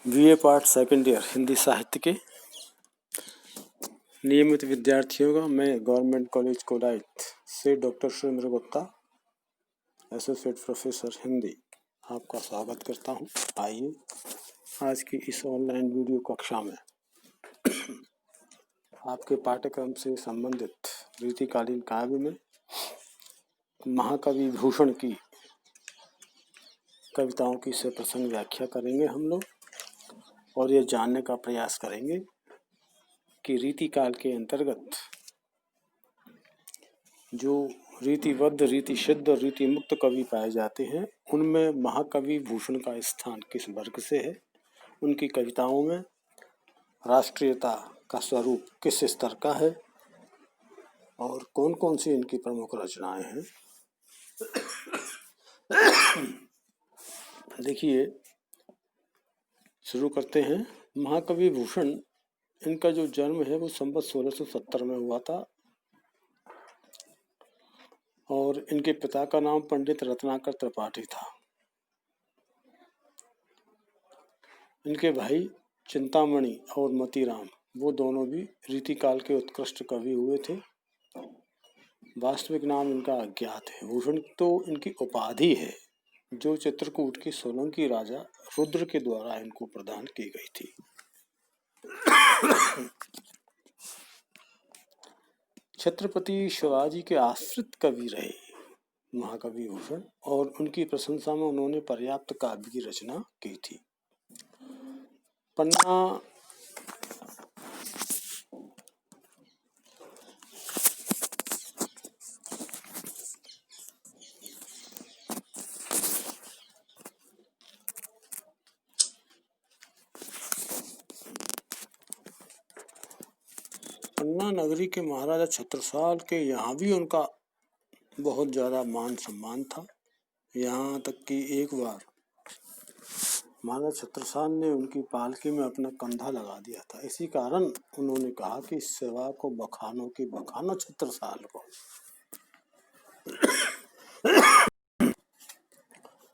BA part second year Hindi साहित्य के नियमित विद्यार्थियों का मैं गवर्नमेंट कॉलेज कोलाइट से doctor Surendra Gupta associate professor Hindi आपका स्वागत करता हूं। आइए आज की इस ऑनलाइन वीडियो कक्षा में आपके पाठ्यक्रम से संबंधित रीतिकालीन काव्य में महाकवि भूषण की कविताओं की सप्रसंग व्याख्या करेंगे हम लोग और ये जानने का प्रयास करेंगे कि रीतिकाल के अंतर्गत जो रीतिबद्ध, रीति सिद्ध और रीति मुक्त कवि पाए जाते हैं उनमें महाकवि भूषण का स्थान किस वर्ग से है, उनकी कविताओं में राष्ट्रीयता का स्वरूप किस स्तर का है और कौन कौन सी इनकी प्रमुख रचनाएं हैं। देखिए, शुरू करते हैं। महाकवि भूषण, इनका जो जन्म है वो संवत 1670 में हुआ था और इनके पिता का नाम पंडित रत्नाकर त्रिपाठी था। इनके भाई चिंतामणि और मोतीराम वो दोनों भी रीतिकाल के उत्कृष्ट कवि हुए थे। वास्तविक नाम इनका अज्ञात है। भूषण तो इनकी उपाधि है जो चित्रकूट के सोलंकी राजा रुद्र के द्वारा इनको प्रदान की गई थी। छत्रपति शिवाजी के आश्रित कवि रहे महाकवि भूषण और उनकी प्रशंसा में उन्होंने पर्याप्त काव्य की रचना की थी। पन्ना नगरी के महाराजा छत्रसाल के यहाँ भी उनका बहुत ज़्यादा मान सम्मान था। यहाँ तक कि एक बार महाराजा छत्रसाल ने उनकी पालकी में अपना कंधा लगा दिया था। इसी कारण उन्होंने कहा कि सेवा को बखानो की बखानो छत्रसाल को।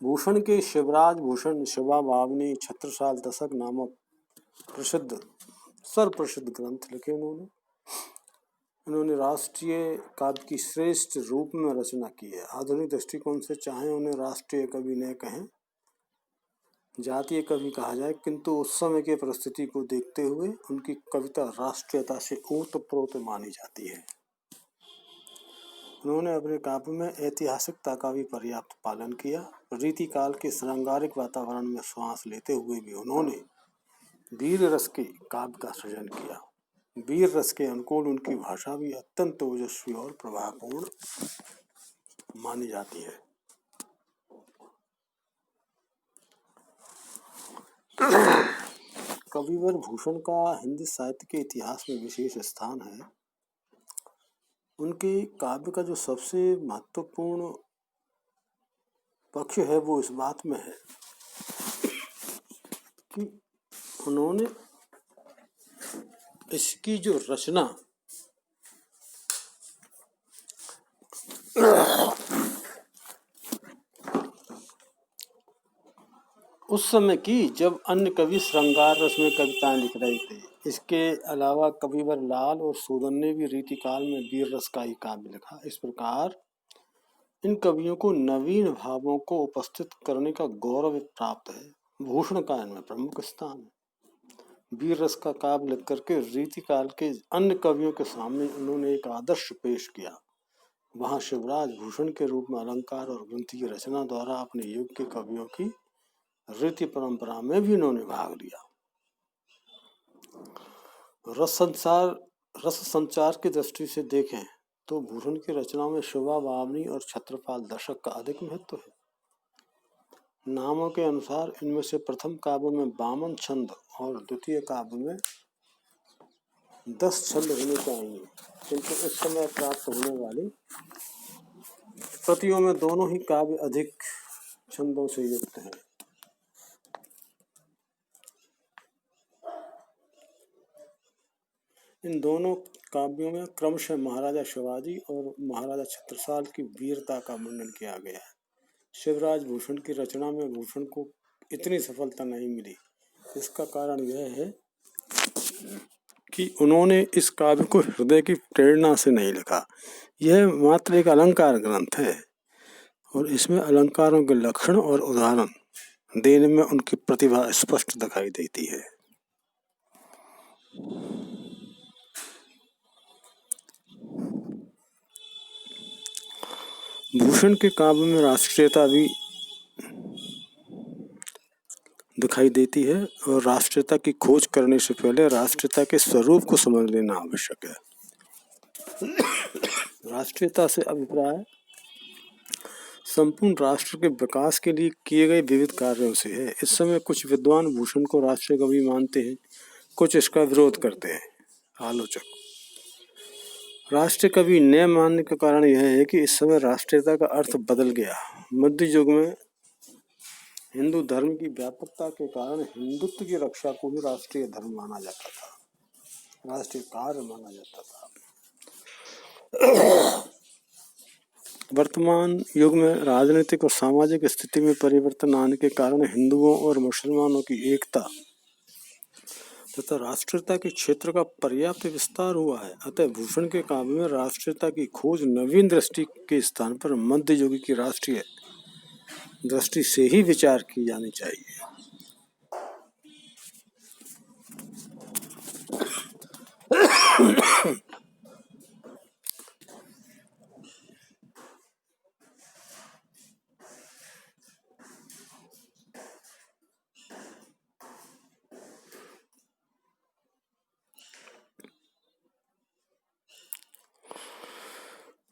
भूषण के शिवराज भूषण शिवा बावनी छत्रसाल दशक नामक सर्वप्रसिद्ध ग्रंथ लिखे उन्होंने राष्ट्रीय काव्य की श्रेष्ठ रूप में रचना की है। आधुनिक दृष्टिकोण से चाहे उन्हें राष्ट्रीय कवि न कहें, जातीय कवि कहा जाए, किंतु उस समय के परिस्थिति को देखते हुए उनकी कविता राष्ट्रीयता से ओतप्रोत मानी जाती है। उन्होंने अपने काव्य में ऐतिहासिकता का भी पर्याप्त पालन किया। रीतिकाल के श्रृंगारिक वातावरण में श्वास लेते हुए भी उन्होंने वीर रस के काव्य का सृजन किया। वीर रस के अनुकूल उनकी भाषा भी अत्यंत ओजस्वी और प्रभावपूर्ण मानी जाती है। कविवर भूषण का हिंदी साहित्य के इतिहास में विशेष स्थान है। उनके काव्य का जो सबसे महत्वपूर्ण पक्ष है वो इस बात में है कि उन्होंने इसकी जो रचना उस समय की जब अन्य कवि श्रृंगार रस में कविताएं लिख रहे थे। इसके अलावा कविवर लाल और सूदन ने भी रीतिकाल में वीर रस का ही काव्य लिखा। इस प्रकार इन कवियों को नवीन भावों को उपस्थित करने का गौरव प्राप्त है। भूषण का इनमें प्रमुख स्थान है। वीर रस का काव्य लिख करके रीतिकाल के अन्य कवियों के सामने उन्होंने एक आदर्श पेश किया। वहां शिवराज भूषण के रूप में अलंकार और ग्रंथि की रचना द्वारा अपने युग के कवियों की रीति परंपरा में भी उन्होंने भाग लिया। रस संचार की दृष्टि से देखें तो भूषण की रचनाओं में शिवा बावनी और छत्रपाल दशक का अधिक महत्व है। नामों के अनुसार इनमें से प्रथम काव्य में 52 छंद और द्वितीय काव्य में 10 छंद होने चाहिए, किंतु इस समय प्राप्त होने वाली प्रतियों में दोनों ही काव्य अधिक छंदों से युक्त हैं। इन दोनों काव्यों में क्रमशः महाराजा शिवाजी और महाराजा छत्रसाल की वीरता का वर्णन किया गया है। शिवराज भूषण की रचना में भूषण को इतनी सफलता नहीं मिली इसका कारण यह है कि उन्होंने इस काव्य को हृदय की प्रेरणा से नहीं लिखा। यह मात्र एक अलंकार ग्रंथ है और इसमें अलंकारों के लक्षण और उदाहरण देने में उनकी प्रतिभा स्पष्ट दिखाई देती है। भूषण के काव्य में राष्ट्रीयता भी दिखाई देती है और राष्ट्रीयता की खोज करने से पहले राष्ट्रीयता के स्वरूप को समझ लेना आवश्यक है। राष्ट्रीयता से अभिप्राय संपूर्ण राष्ट्र के विकास के लिए किए गए विविध कार्यों से है। इस समय कुछ विद्वान भूषण को राष्ट्रीय कवि मानते हैं, कुछ इसका विरोध करते हैं। आलोचक राष्ट्रीय कवि न मानने का कारण यह है कि इस समय राष्ट्रीयता का अर्थ बदल गया। मध्य युग में हिंदू धर्म की व्यापकता के कारण हिंदुत्व की रक्षा को भी राष्ट्रीय धर्म माना जाता था, राष्ट्रीय कार्य माना जाता था। वर्तमान युग में राजनीतिक और सामाजिक स्थिति में परिवर्तन आने के कारण हिंदुओं और मुसलमानों की एकता तथा राष्ट्रीयता के क्षेत्र का पर्याप्त विस्तार हुआ है। अतः भूषण के काव्य में राष्ट्रीयता की खोज नवीन दृष्टि के स्थान पर मध्य युग की राष्ट्रीय दृष्टि से ही विचार की जानी चाहिए।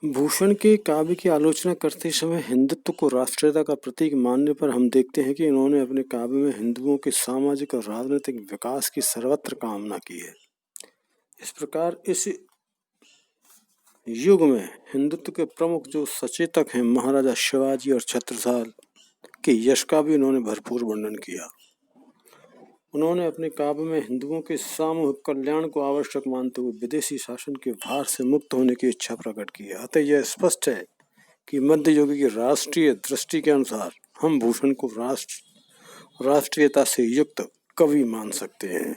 भूषण के काव्य की आलोचना करते समय हिंदुत्व को राष्ट्रीयता का प्रतीक मानने पर हम देखते हैं कि इन्होंने अपने काव्य में हिंदुओं के सामाजिक और राजनीतिक विकास की सर्वत्र कामना की है। इस प्रकार इस युग में हिंदुत्व के प्रमुख जो सचेतक हैं महाराजा शिवाजी और छत्रसाल के यश का भी इन्होंने भरपूर वर्णन किया। उन्होंने अपने काव्य में हिंदुओं के सामूहिक कल्याण को आवश्यक मानते हुए विदेशी शासन के भार से मुक्त होने की इच्छा प्रकट की है। अतः यह स्पष्ट है कि मध्य युग की राष्ट्रीय दृष्टि के अनुसार हम भूषण को राष्ट्रीयता से युक्त कवि मान सकते हैं।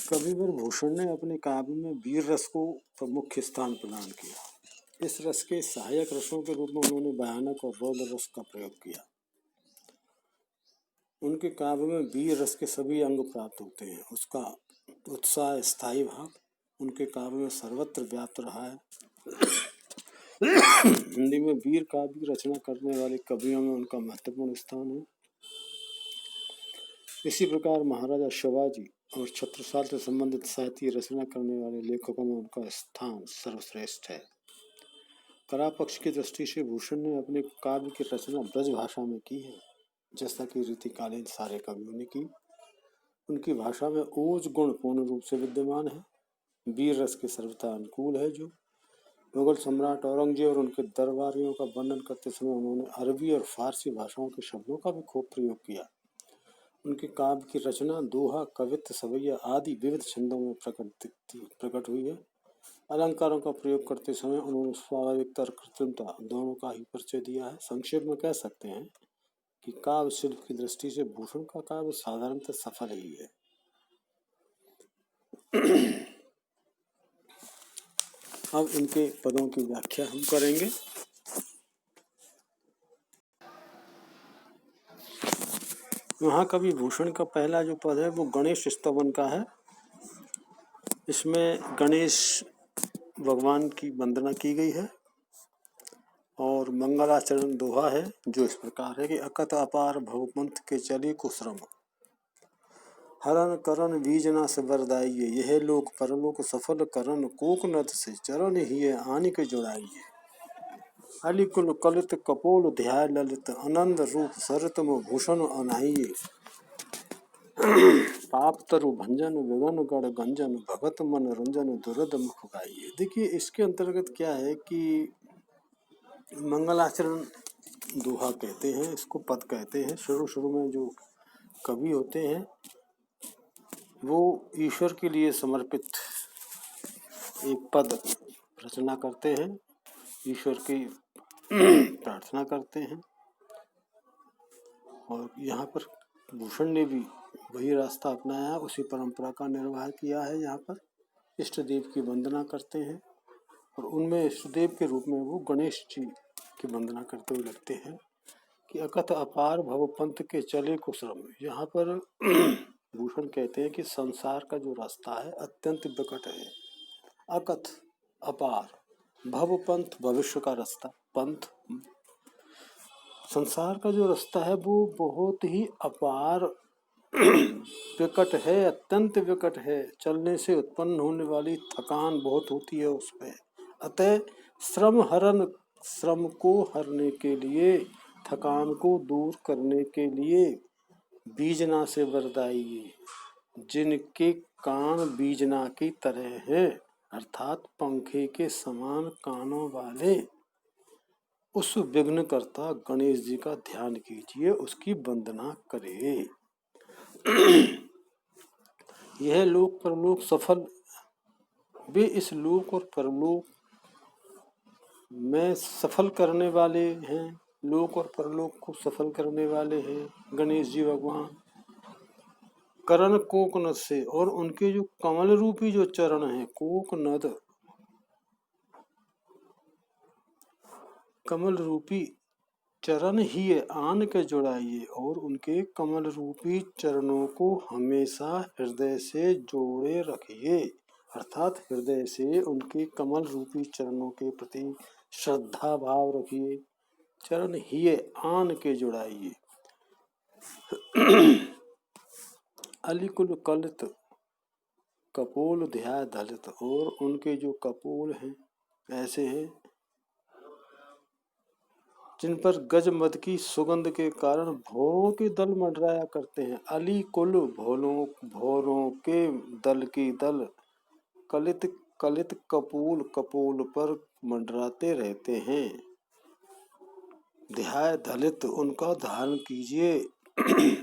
कविवर भूषण ने अपने काव्य में वीर रस को मुख्य स्थान प्रदान किया। इस रस के सहायक रसों के रूप में उन्होंने भयानक और रौद्र रस का प्रयोग किया। उनके काव्य में वीर रस के सभी अंग प्राप्त होते हैं। उसका उत्साह स्थायी भाव उनके काव्य में सर्वत्र व्याप्त रहा है। हिंदी में वीर काव्य की रचना करने वाले कवियों में उनका महत्वपूर्ण स्थान है। इसी प्रकार महाराजा शिवाजी और छत्रसाल से संबंधित साहित्य रचना करने वाले लेखकों में उनका स्थान सर्वश्रेष्ठ है। कला पक्ष की दृष्टि से भूषण ने अपने काव्य की रचना ब्रज भाषा में की है, जैसा कि रीतिकालीन सारे कवियों ने की। उनकी भाषा में ओज गुण पूर्ण रूप से विद्यमान है। वीर रस के सर्वथा अनुकूल है। जो मुगल सम्राट औरंगजेब और उनके दरबारियों का वर्णन करते समय उन्होंने अरबी और फारसी भाषाओं के शब्दों का भी खूब प्रयोग किया। उनके काव्य की रचना दोहा, कवित्व, सवैया आदि विविध छंदों में प्रकट हुई है। अलंकारों का प्रयोग करते समय उन्होंने स्वाभाविकता और कृत्रिमता दोनों का ही परिचय दिया है। संक्षेप में कह सकते हैं कि काव्य शिल्प की दृष्टि से भूषण का काव्य साधारणतः सफल ही है। अब इनके पदों की व्याख्या हम करेंगे। महाकवि भूषण का पहला जो पद है वो गणेश स्तवन का है। इसमें गणेश भगवान की वंदना की गई है और मंगलाचरण दोहा है जो इस प्रकार है कि अकथ अपार भवपंथ के चले कुश्रम, हरण करन बीजना से वरदाइये, यह लोक परलोक सफल करन, कोक नद से चरण ही आनिक जुड़ाइये, अलिकुल कलित कपोल ध्याय ललित, आनंद रूप सरितम भूषण अनाइये, पाप तरु भंजन विगन गढ़ गंजन, भगत मन रंजन दुरद मुख गाइये। देखिए इसके अंतर्गत क्या है कि मंगलाचरण दोहा कहते हैं, इसको पद कहते हैं। शुरू में जो कवि होते हैं वो ईश्वर के लिए समर्पित एक पद रचना करते हैं, ईश्वर की प्रार्थना करते हैं। और यहाँ पर भूषण ने भी वही रास्ता अपनाया, उसी परंपरा का निर्वाह किया है। यहाँ पर इष्ट देव की वंदना करते हैं और उनमें इष्ट देव के रूप में वो गणेश जी की वंदना करते हुए लगते हैं कि अकथ अपार भव पंथ के चले कुश्रम। यहाँ पर भूषण कहते हैं कि संसार का जो रास्ता है अत्यंत विकट है। अकथ अपार, भव पंथ भविष्य का रास्ता, पंथ संसार का जो रास्ता है वो बहुत ही अपार विकट है, अत्यंत विकट है। चलने से उत्पन्न होने वाली थकान बहुत होती है उसमें। अतः श्रम को हरने के लिए, थकान को दूर करने के लिए बीजना से वरदाइए, जिनके कान बीजना की तरह है, अर्थात पंखे के समान कानों वाले उस विघ्नकर्ता गणेश जी का ध्यान कीजिए, उसकी वंदना करिए। यह लोक परलोक सफल, वे इस लोक और परलोक में सफल करने वाले हैं, लोक और परलोक को सफल करने वाले हैं गणेश जी भगवान। करण कोकनद से, और उनके जो कमल रूपी जो चरण हैं, कोकनद कमल रूपी चरण ही आन के जुड़ाइए, और उनके कमल रूपी चरणों को हमेशा हृदय से जोड़े रखिए, अर्थात हृदय से उनके कमल रूपी चरणों के प्रति श्रद्धा भाव रखिए। चरण ही आन के जुड़ाइए। अलिकुल कलित कपोल ध्याय दलित, और उनके जो कपोल हैं ऐसे हैं जिन पर गज मद की सुगंध के कारण भौरों के दल मंडराया करते हैं। अली कुल भौरों के दल की दल, कलित कलित कपूल कपूल पर मंडराते रहते हैं। ध्याय दलित, उनका ध्यान कीजिए।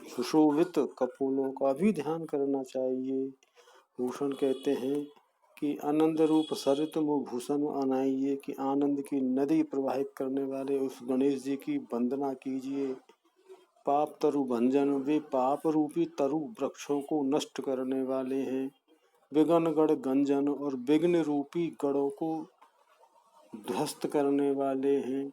सुशोभित कपूलों का भी ध्यान करना चाहिए। भूषण कहते हैं कि आनंद रूप सरित मुख भूषण अनाइए, कि आनंद की नदी प्रवाहित करने वाले उस गणेश जी की वंदना कीजिए। पाप तरु भंजन, वे पाप रूपी तरु वृक्षों को नष्ट करने वाले हैं। विघ्न गढ़ गंजन, और विघ्न रूपी गढ़ों को ध्वस्त करने वाले हैं।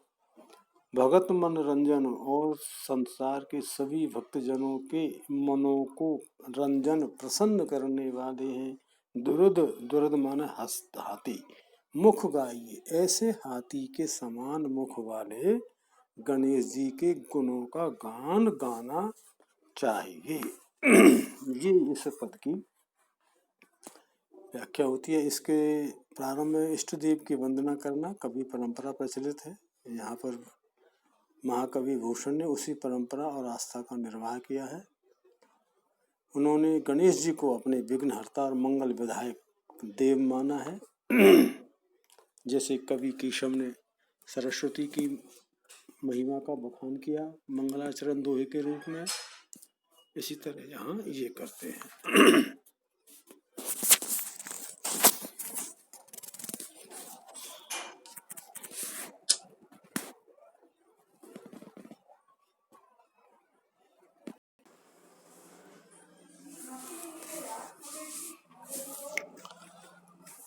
भगत मन रंजन, और संसार के सभी भक्तजनों के मनों को रंजन प्रसन्न करने वाले हैं। दुर्द दुर्द माने हाथी, मुख गाइए, ऐसे हाथी के समान मुख वाले गणेश जी के गुणों का गान गाना चाहिए। ये इस पद की व्याख्या होती है। इसके प्रारंभ में इष्ट देव की वंदना करना कवि परंपरा प्रचलित है। यहाँ पर महाकवि भूषण ने उसी परंपरा और आस्था का निर्वाह किया है। उन्होंने गणेश जी को अपने विघ्नहर्ता और मंगल विधायक देव माना है। जैसे कवि केशव ने सरस्वती की महिमा का बखान किया मंगलाचरण दोहे के रूप में, इसी तरह यहाँ ये करते हैं।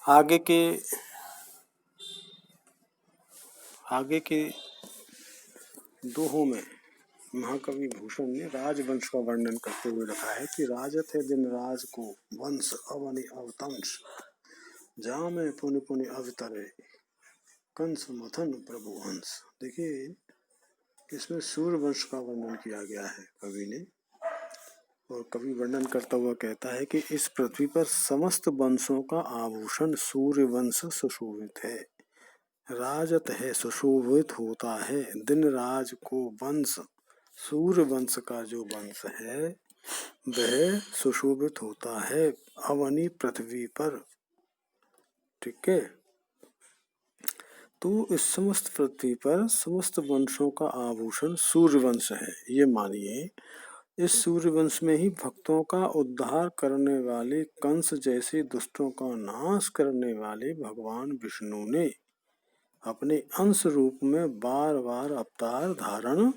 आगे के दोहों में महाकवि भूषण ने राजवंश का वर्णन करते हुए रखा है कि राजत है दिन राज को वंश अवनि अवतंश, जामे पुनि पुनि अवतरे कंस मथन प्रभु हंस। देखिए इसमें सूर्य वंश का वर्णन किया गया है कवि ने, और कवि वर्णन करता हुआ कहता है कि इस पृथ्वी पर समस्त वंशों का आभूषण सूर्य वंश सुशोभित है। राजत है सुशोभित होता है, दिन राज को वंश, सूर्य वंश का जो वंश है वह सुशोभित होता है अवनी पृथ्वी पर। ठीक है, तो इस समस्त पृथ्वी पर समस्त वंशों का आभूषण सूर्य वंश है, ये मानिए। इस सूर्यवंश में ही भक्तों का उद्धार करने वाले कंस जैसे दुष्टों का नाश करने वाले भगवान विष्णु ने अपने अंश रूप में बार बार अवतार धारण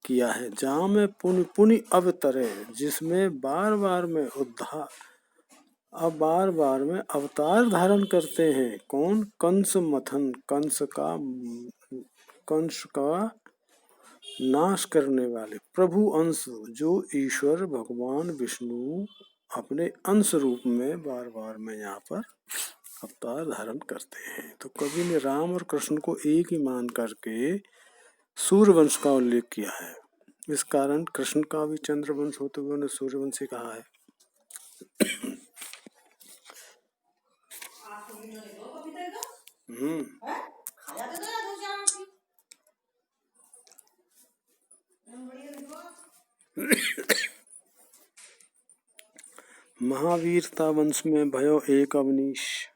किया है। जहाँ में पुनि पुनि अवतरे, जिसमें बार बार में उद्धार बार बार में अवतार धारण करते हैं। कौन? कंस मथन, कंस का नाश करने वाले प्रभु अंश, जो ईश्वर भगवान विष्णु अपने अंश रूप में बार बार में यहाँ पर अवतार धारण करते हैं। तो कवि ने राम और कृष्ण को एक ही मान करके सूर्यवंश का उल्लेख किया है। इस कारण कृष्ण का भी चंद्रवंश होते हुए उन्हें सूर्यवंशी कहा है। महावीरता वंश में भयो एक अवनीश,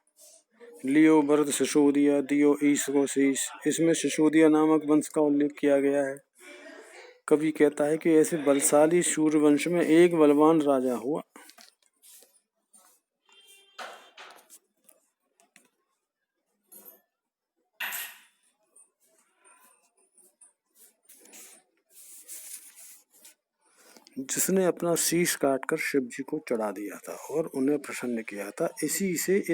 लियो भरत सिसोदिया, दियो ईश को शीश। इसमें सिसोदिया नामक वंश का उल्लेख किया गया है। कवि कहता है कि ऐसे बलशाली सूर्यवंश में एक बलवान राजा हुआ। जिसने अपना शीश काटकर शिव जी को चढ़ा दिया था और उन्हें प्रसन्न किया था। इसी से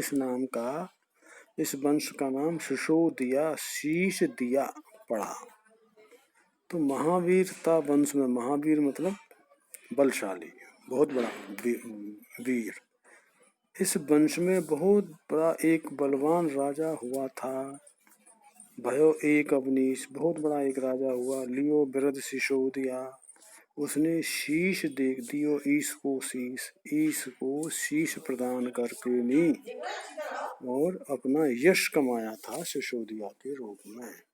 इस वंश का नाम सिसोदिया, शीश दिया पड़ा। तो महावीरता वंश में, महावीर मतलब बलशाली, बहुत बड़ा वीर। इस वंश में बहुत बड़ा एक बलवान राजा हुआ था। भयो एक अवनीश, बहुत बड़ा एक राजा हुआ। लियो बिरद सिसोदिया, उसने शीश देख दियो ईश को शीश प्रदान करके ली और अपना यश कमाया था सिसोदिया के रूप में।